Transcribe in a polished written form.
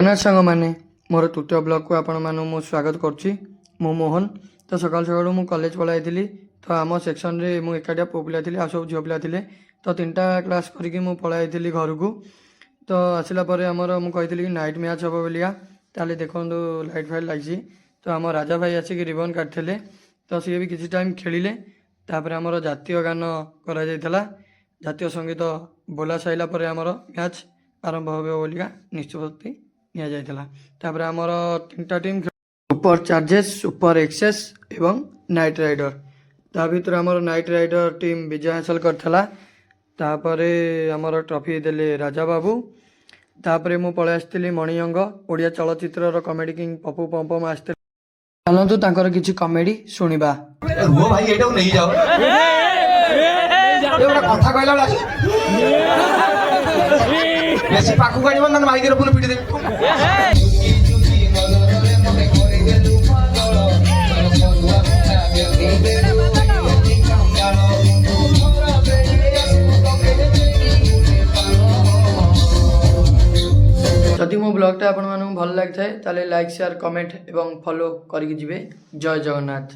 ना सांग मैंने मोर तृतीय ब्लॉग को आपण मानू स्वागत करुच्ची मो मोहन। तो सकाल सकाल मु कॉलेज पलाई तो आम सेक्शन रे मु एकाटिया पुओ पिला थी आ सब झील पिला थे। तो 3टा क्लास करके मु पलाई घर को। तो आसला आमर मुझे कि नाइट मैच हम बोलिया ताले देखो लाइट फाइट लगी। तो आम राजा भाई आसिक रिबन काटते तो सी भी किसी टाइम खेलिले। तापर आमर जातीय गान करा जातीय संगीत बोला साइला आमर मैच आरंभ हो बोलिका निष्पत्ति निया जायतला। तापर आमर 3टा team super chargers super access एवं नाइट राइडर। ता भीतर आमर नाइट राइडर टीम विजय हासिल करथला। तापरे आमर ट्रॉफी देले राजा बाबू। तापरे मु पळे आस्तिली मणियंग ओडिया चलचित्र कॉमेडी किंग पप्पू पम्पम आस्ते। चलतु तांकर किछि कॉमेडी सुनिबा। रुओ भाई एटा नहीं जाओ ए बड़ा कथा कहला बड़ा बेसी पाखु गाड़ीबो न माइक रे पुन पिटी दे। जदि मो ब्लॉगटा आपण मानू भल लगे ताले लाइक शेयर कमेंट एवं फॉलो करके जिवे। जय जगन्नाथ।